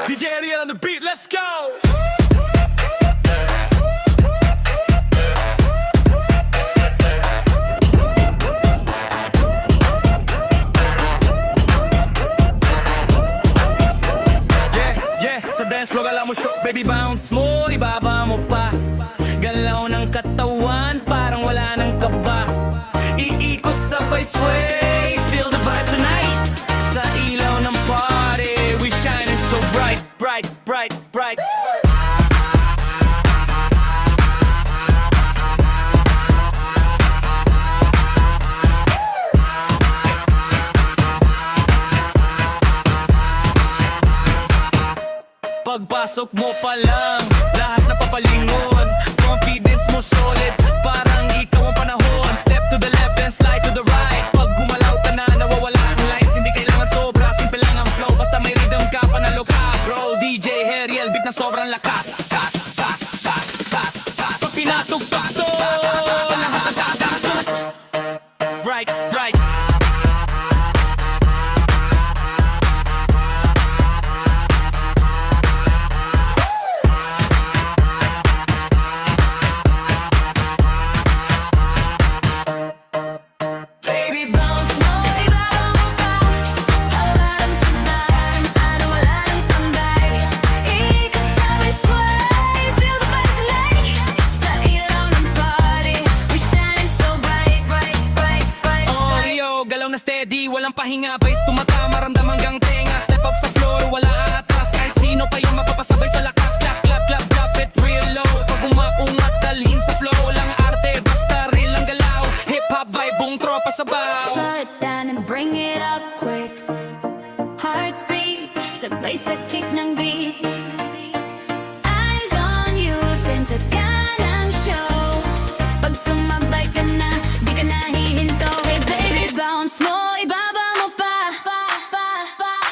DJ Ariel on the beat, let's go! Sa dance floor, alam mo show, baby bounce mo, ibaba mo pa. Galaw ng katawan, parang wala nang kaba. Iikot sabay sway, feel the vibe tonight. Sa ilaw ng party, we shining so bright, bright, bright, bright. Pagpasok mo pa lang, lahat na papalingon. Confidence mo solid, parang ikaw ang panahon. Step to the left and slide to the right. Pag gumalaw ka na, nawawala ang lines. Hindi kailangan sobra, simple lang ang flow. Basta may rhythm ka, panalo ka, bro. DJ Ariel, beat na sobrang lakas. Pag pinatugtog to, lahat nagkakato. Bright, bright. Steady, walang pahinga, bass tumatama, ramdam hanggang tenga. Step up sa floor, wala atras. Kahit sino pa yung magpapasabay sa lakas. Clap, clap, clap, drop it real low. Pag umaungat, dalhin sa flow. Walang arte, basta real ang galaw. Hip-hop vibe, buong tropa sabaw. Slow it down and bring it up quick. Heartbeat, sabay sa kick ng beat. Eyes on you, center ka ng show. Pag sumabay ka na, di ka nahihinto. Hey baby, bounce mo, ibaba mo pa.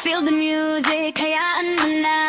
Feel the music, hayaan mo na.